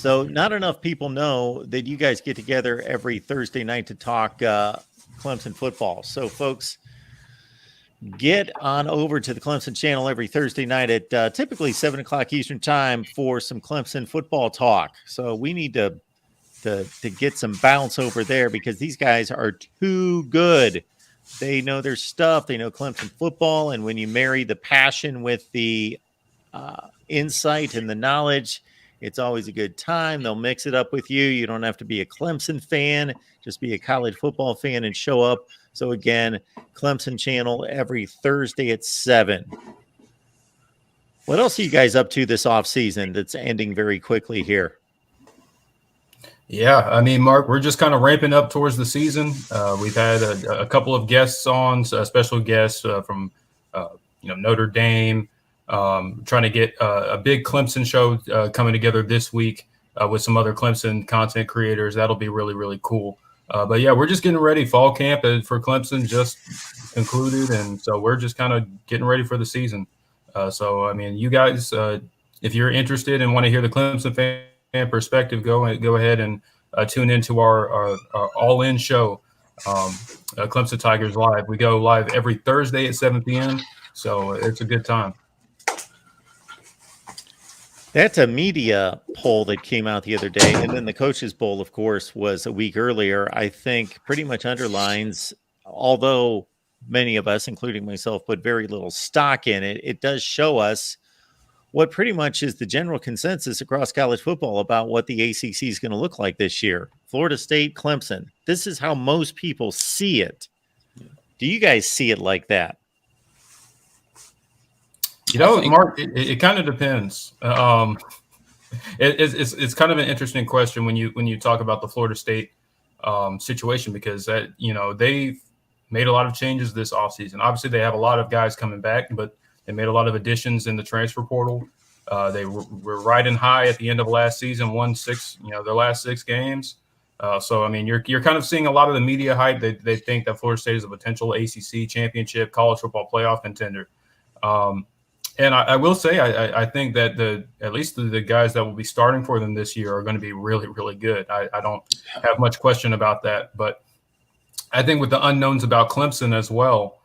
So not enough people know that you guys get together every Thursday night to talk Clemson football. So, folks, get on over to the Clemson channel every Thursday night at typically 7 o'clock Eastern time for some Clemson football talk. So we need to get some bounce over there because these guys are too good. They know their stuff. They know Clemson football. And when you marry the passion with the insight and the knowledge, it's always a good time. They'll mix it up with you. You don't have to be a Clemson fan. Just be a college football fan and show up. So again, Clemson channel every Thursday at 7. What else are you guys up to this offseason that's ending very quickly here? Yeah, I mean, Mark, we're just kind of ramping up towards the season. We've had a couple of guests on, special guests from Notre Dame, trying to get a big Clemson show coming together this week with some other Clemson content creators. That'll be really, really cool. But yeah, we're just getting ready. Fall camp for Clemson just concluded, and so we're just kind of getting ready for the season. So I mean, you guys, if you're interested and want to hear the Clemson fan perspective, go ahead and tune into our all-in show, Clemson Tigers Live. We go live every Thursday at 7 p.m., so it's a good time. That's a media poll that came out the other day. And then the Coaches Bowl, of course, was a week earlier. I think pretty much underlines, although many of us, including myself, put very little stock in it, it does show us what pretty much is the general consensus across college football about what the ACC is going to look like this year. Florida State, Clemson. This is how most people see it. Do you guys see it like that? You know, Mark, it kind of depends. It's kind of an interesting question when you talk about the Florida State situation, because they've made a lot of changes this offseason. Obviously, they have a lot of guys coming back, but they made a lot of additions in the transfer portal. They were riding high at the end of last season, won their last 6 games. So I mean, you're kind of seeing a lot of the media hype. They think that Florida State is a potential ACC championship, college football playoff contender. And I will say, I think that at least the guys that will be starting for them this year are going to be really, really good. I don't have much question about that. But I think with the unknowns about Clemson as well,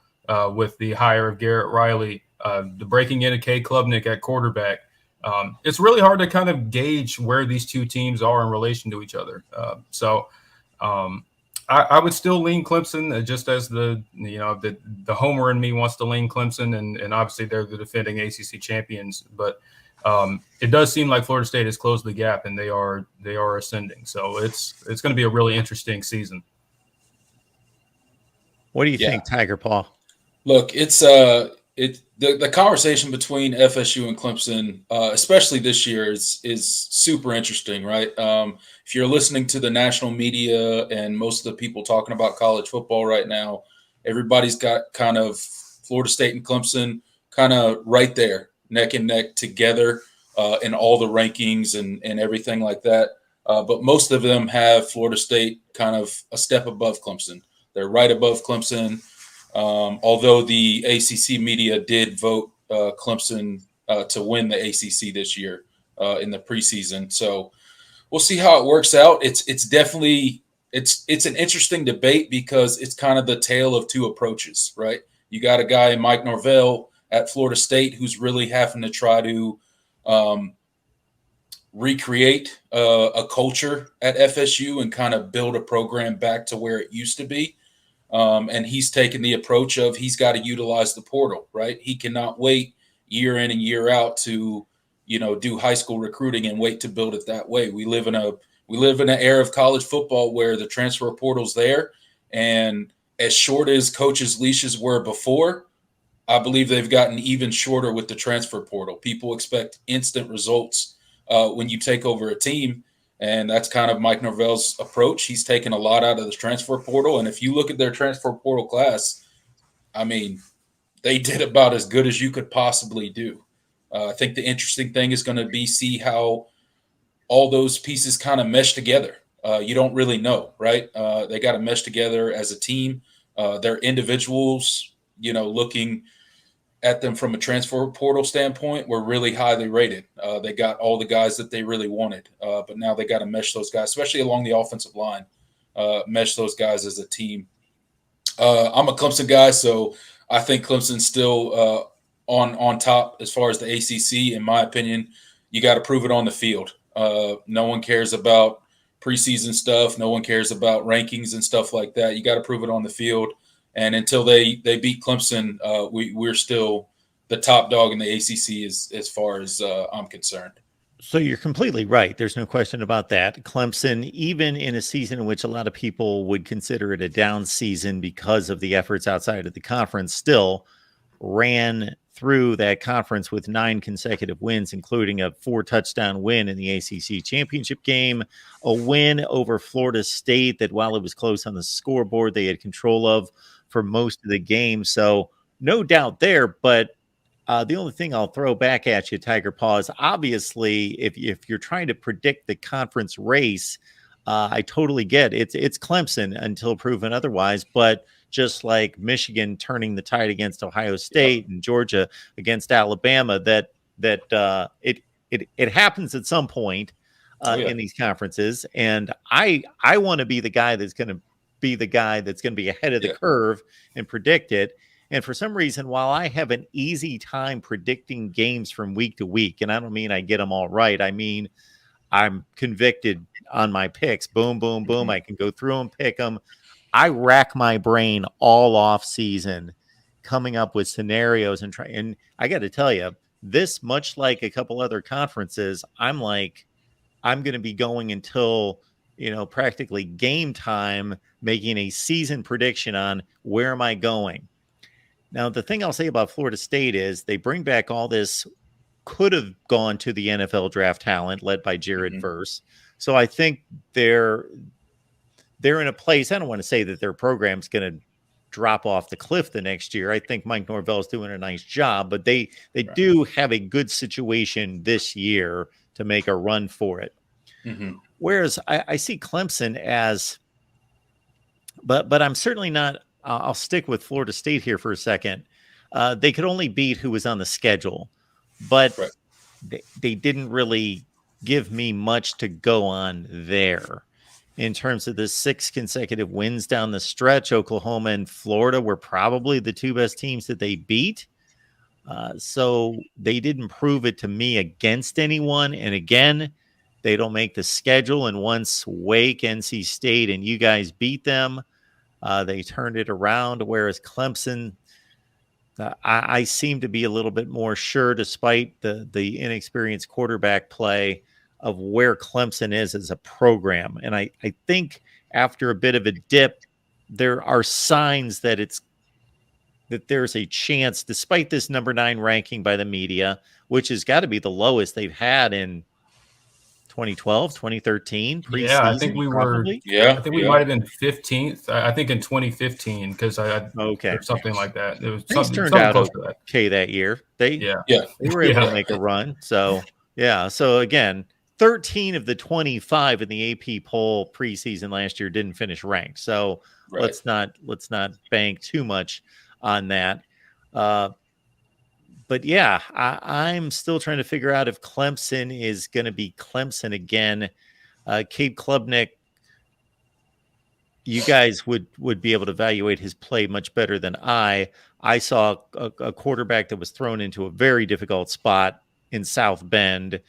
with the hire of Garrett Riley, the breaking in of Kay Klubnik at quarterback, it's really hard to kind of gauge where these two teams are in relation to each other. I would still lean Clemson, just as the homer in me wants to lean Clemson, and obviously they're the defending ACC champions. But it does seem like Florida State has closed the gap, and they are ascending. So it's going to be a really interesting season. What do you think, Tiger Paw? Look, it's the conversation between FSU and Clemson, especially this year, is super interesting, right? If you're listening to the national media and most of the people talking about college football right now, everybody's got kind of Florida State and Clemson kind of right there, neck and neck together in all the rankings and everything like that. But most of them have Florida State kind of a step above Clemson. They're right above Clemson. Although the ACC media did vote Clemson to win the ACC this year in the preseason, so we'll see how it works out. It's definitely it's an interesting debate because it's kind of the tale of two approaches, right? You got a guy, Mike Norvell, at Florida State, who's really having to try to recreate a culture at FSU and kind of build a program back to where it used to be. And he's taken the approach of he's got to utilize the portal, right? He cannot wait year in and year out to, do high school recruiting and wait to build it that way. We live in an era of college football where the transfer portal's there, and as short as coaches' leashes were before, I believe they've gotten even shorter with the transfer portal. People expect instant results when you take over a team. And that's kind of Mike Norvell's approach. He's taken a lot out of the transfer portal. And if you look at their transfer portal class, I mean, they did about as good as you could possibly do. I think the interesting thing is going to be see how all those pieces kind of mesh together. You don't really know, right? They got to mesh together as a team. They're individuals, looking at them from a transfer portal standpoint were really highly rated. They got all the guys that they really wanted, but now they got to mesh those guys, especially along the offensive line, mesh those guys as a team. I'm a Clemson guy, so I think Clemson's still on top as far as the ACC. In my opinion, you got to prove it on the field. No one cares about preseason stuff. No one cares about rankings and stuff like that. You got to prove it on the field. And until they beat Clemson, we're still the top dog in the ACC as far as I'm concerned. So you're completely right. There's no question about that. Clemson, even in a season in which a lot of people would consider it a down season because of the efforts outside of the conference, still ran through that conference with 9 consecutive wins, including a 4-touchdown win in the ACC championship game, a win over Florida State that, while it was close on the scoreboard, they had control of for most of the game. So no doubt there, but the only thing I'll throw back at you, Tiger Paws, obviously, if you're trying to predict the conference race, I totally get it. It's Clemson until proven otherwise. But just like Michigan turning the tide against Ohio State and Georgia against Alabama, that it happens at some point in these conferences. And I want to be the guy that's going to be ahead of the curve and predict it. And for some reason, while I have an easy time predicting games from week to week, and I don't mean I get them all right, I mean I'm convicted on my picks. Boom, boom, boom. Mm-hmm. I can go through them, pick them. I rack my brain all off season coming up with scenarios and and I got to tell you, this, much like a couple other conferences, I'm going to be going until practically game time, making a season prediction on where am I going. Now, the thing I'll say about Florida State is they bring back all this could have gone to the NFL draft talent led by Jared Verse. So I think they're in a place. I don't want to say that their program's going to drop off the cliff the next year. I think Mike Norvell's doing a nice job, but they do have a good situation this year to make a run for it. Mm-hmm. Whereas I see Clemson as, but I'm certainly not. I'll stick with Florida State here for a second. They could only beat who was on the schedule, but they didn't really give me much to go on there. In terms of the 6 consecutive wins down the stretch, Oklahoma and Florida were probably the 2 best teams that they beat. So they didn't prove it to me against anyone. And again, they don't make the schedule. And once Wake, NC State, and you guys beat them, they turned it around, whereas Clemson, I seem to be a little bit more sure, despite the inexperienced quarterback play, of where Clemson is as a program. And I think after a bit of a dip, there are signs that there's a chance, despite this number 9 ranking by the media, which has got to be the lowest they've had in 2012, 2013, preseason. Yeah, I think we probably. we might have been 15th. I think in 2015, because or something like that. It was things turned out okay that year. They were able to make a run. So So again, 13 of the 25 in the AP poll preseason last year didn't finish ranked. So let's not bank too much on that. But yeah, I'm still trying to figure out if Clemson is going to be Clemson again. Cade Klubnik, you guys would be able to evaluate his play much better than I. I saw a quarterback that was thrown into a very difficult spot in South Bend,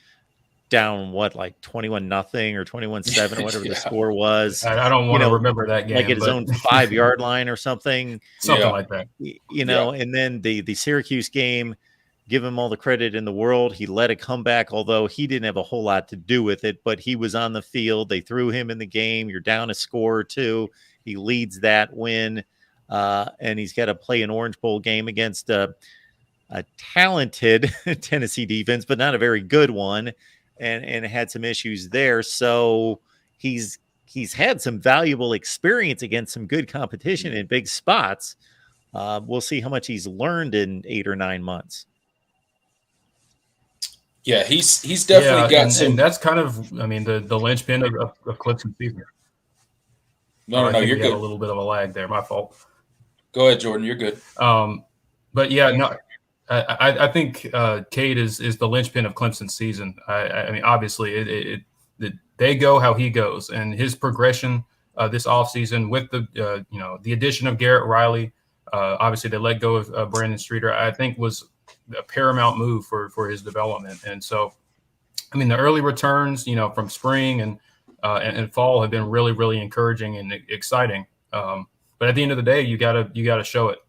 down 21-0 or 21-7 or whatever the score was. I don't want to remember that game, like at his own 5-yard line or something, like that. And then the Syracuse game, give him all the credit in the world. He led a comeback, although he didn't have a whole lot to do with it, but he was on the field. They threw him in the game. You're down a score or 2. He leads that win. And he's got to play an Orange Bowl game against a talented Tennessee defense, but not a very good one. And had some issues there. So he's had some valuable experience against some good competition in big spots. We'll see how much he's learned in 8 or 9 months. Yeah, he's definitely got some. And that's kind of, the linchpin of Clemson season. No, you're good. A little bit of a lag there. My fault. Go ahead, Jordan. You're good. But yeah, no. I think Cade is the linchpin of Clemson's season. I mean, obviously, they go how he goes, and his progression this offseason with the addition of Garrett Riley. Obviously, they let go of Brandon Streeter. I think was a paramount move for his development. And so, I mean, the early returns, from spring and fall have been really, really encouraging and exciting. But at the end of the day, you gotta show it.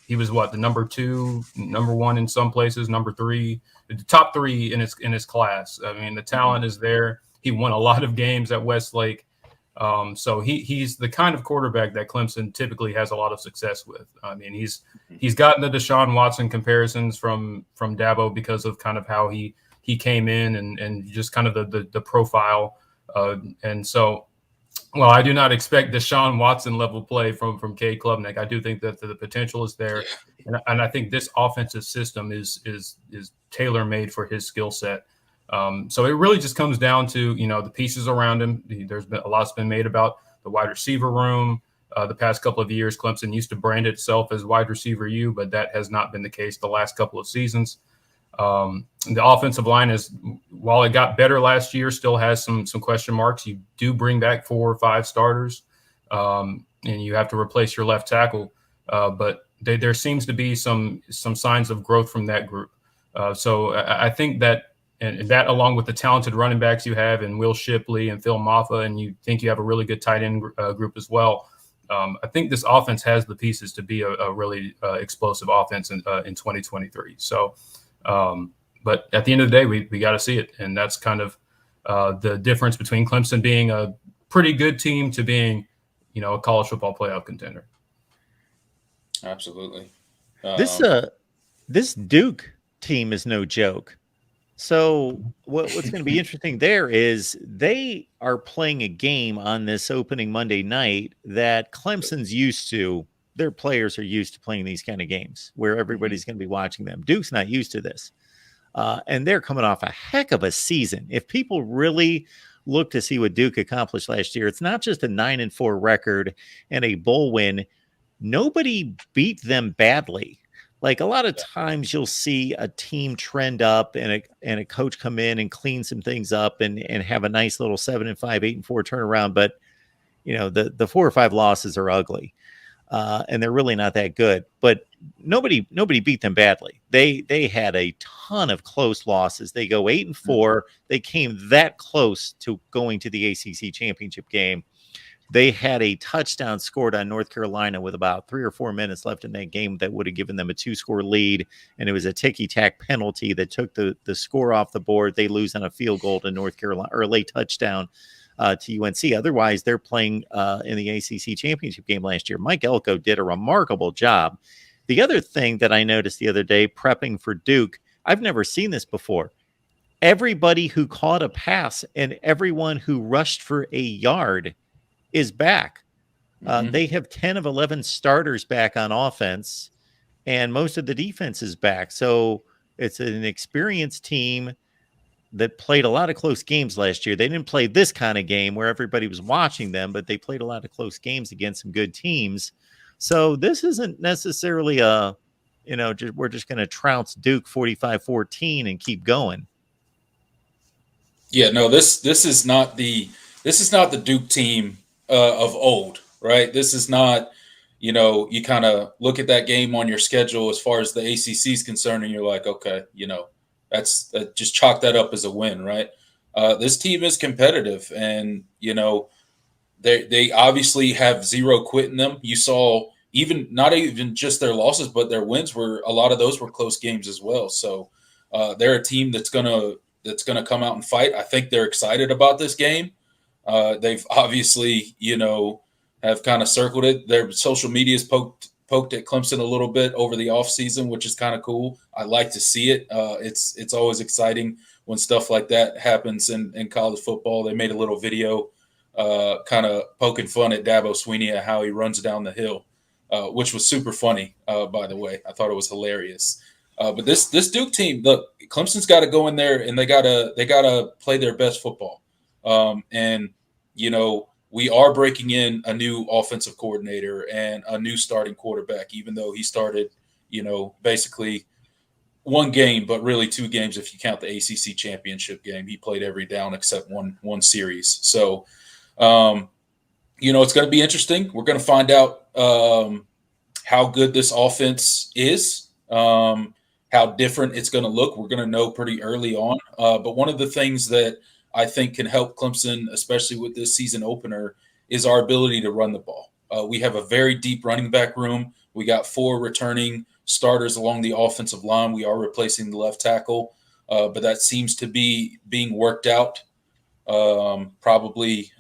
He was the number 2, number 1 in some places, number 3, the top 3 in his class. I mean, the talent is there. He won a lot of games at Westlake. So he's the kind of quarterback that Clemson typically has a lot of success with. I mean, he's gotten the Deshaun Watson comparisons from Dabo because of kind of how he came in and just kind of the profile. And so, well, I do not expect Deshaun Watson level play from Cade Klubnik. I do think that the potential is there, and I think this offensive system is tailor made for his skill set. So it really just comes down to the pieces around him. There's been a lot's been made about the wide receiver room. The past couple of years, Clemson used to brand itself as wide receiver U, but that has not been the case the last couple of seasons. The offensive line while it got better last year, still has some question marks. You do bring back 4 or 5 starters, and you have to replace your left tackle. But there seems to be some signs of growth from that group. So I think that, and that along with the talented running backs you have in Will Shipley and Phil Maffa, and you think you have a really good tight end group as well. I think this offense has the pieces to be a really explosive offense in 2023. So. But at the end of the day, we got to see it. And that's kind of the difference between Clemson being a pretty good team to being, a college football playoff contender. Absolutely. This Duke team is no joke. So what's going to be interesting there is they are playing a game on this opening Monday night that Clemson's used to. Their players are used to playing these kind of games where everybody's going to be watching them. Duke's not used to this. And they're coming off a heck of a season. If people really look to see what Duke accomplished last year, it's not just a 9-4 record and a bowl win. Nobody beat them badly. Like a lot of times you'll see a team trend up and a coach come in and clean some things up and have a nice little 7-5, 8-4 turnaround. But, the 4 or 5 losses are ugly. And they're really not that good, but nobody beat them badly. They had a ton of close losses. They go 8-4. They came that close to going to the ACC championship game. They had a touchdown scored on North Carolina with about 3 or 4 minutes left in that game that would have given them a 2-score lead. And it was a ticky-tack penalty that took the score off the board. They lose on a field goal to North Carolina, or a late touchdown to UNC. Otherwise, they're playing in the ACC championship game last year. Mike Elko did a remarkable job. The other thing that I noticed the other day prepping for Duke, I've never seen this before. Everybody who caught a pass and everyone who rushed for a yard is back. They have 10 of 11 starters back on offense, and most of the defense is back. So it's an experienced team that played a lot of close games last year. They didn't play this kind of game where everybody was watching them, but they played a lot of close games against some good teams. So this isn't necessarily we're just going to trounce Duke 45-14 and keep going. Yeah, no, this is not the Duke team of old, right? This is not, you kind of look at that game on your schedule as far as the ACC is concerned, and you're like, okay, just chalk that up as a win, right? This team is competitive, and they obviously have zero quit in them. You saw not even just their losses, but their wins a lot of those were close games as well. So they're a team that's gonna come out and fight. I think they're excited about this game. They've obviously have kind of circled it. Their social media's poked at Clemson a little bit over the offseason, which is kind of cool. I like to see it. It's always exciting when stuff like that happens in college football. They made a little video kind of poking fun at Dabo Sweeney at how he runs down the hill, which was super funny, by the way. I thought it was hilarious. But this Duke team, look, Clemson's got to go in there and they gotta play their best football. We are breaking in a new offensive coordinator and a new starting quarterback, even though he started, basically one game, but really 2 games if you count the ACC championship game. He played every down except one series. So, it's going to be interesting. We're going to find out how good this offense is, how different it's going to look. We're going to know pretty early on. But one of the things that I think can help Clemson, especially with this season opener, is our ability to run the ball. We have a very deep running back room. We got 4 returning starters along the offensive line. We are replacing the left tackle, but that seems to be being worked out probably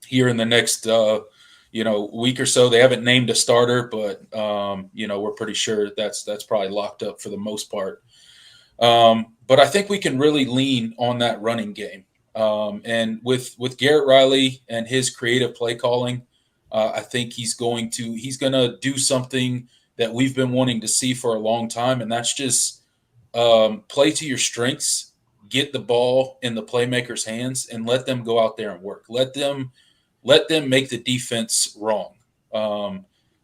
here in the next week or so. They haven't named a starter, but we're pretty sure that's probably locked up for the most part. But I think we can really lean on that running game. And with Garrett Riley and his creative play calling, I think he's going to do something that we've been wanting to see for a long time, and that's just play to your strengths, get the ball in the playmakers' hands, and let them go out there and work. Let them make the defense wrong.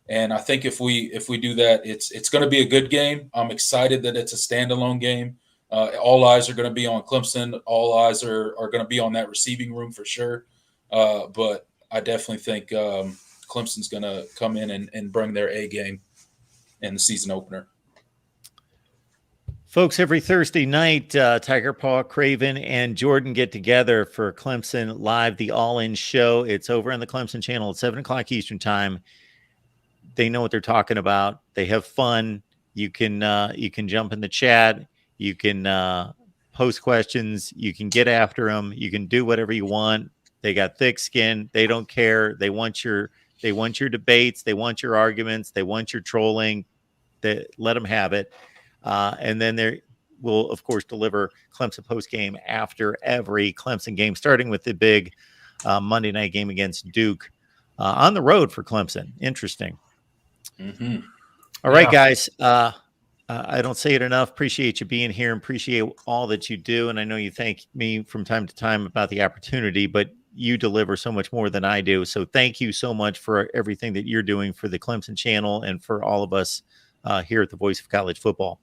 And I think if we do that, it's going to be a good game. I'm excited that it's a standalone game. All eyes are going to be on Clemson. All eyes are going to be on that receiving room for sure. But I definitely think Clemson's going to come in and bring their A game in the season opener. Folks, every Thursday night, Tiger Paw, Craven, and Jordan get together for Clemson Live, the All-In Show. It's over on the Clemson channel at 7 o'clock Eastern Time. They know what they're talking about. They have fun. You can jump in the chat. You can post questions. You can get after them. You can do whatever you want. They got thick skin. They don't care. They want your debates. They want your arguments. They want your trolling. Let them have it. And then they will, of course, deliver Clemson post game after every Clemson game, starting with the big Monday night game against Duke on the road for Clemson. Interesting. Mm-hmm. All right, guys. I don't say it enough. Appreciate you being here and appreciate all that you do. And I know you thank me from time to time about the opportunity, but you deliver so much more than I do. So thank you so much for everything that you're doing for the Clemson channel and for all of us here at the Voice of College Football.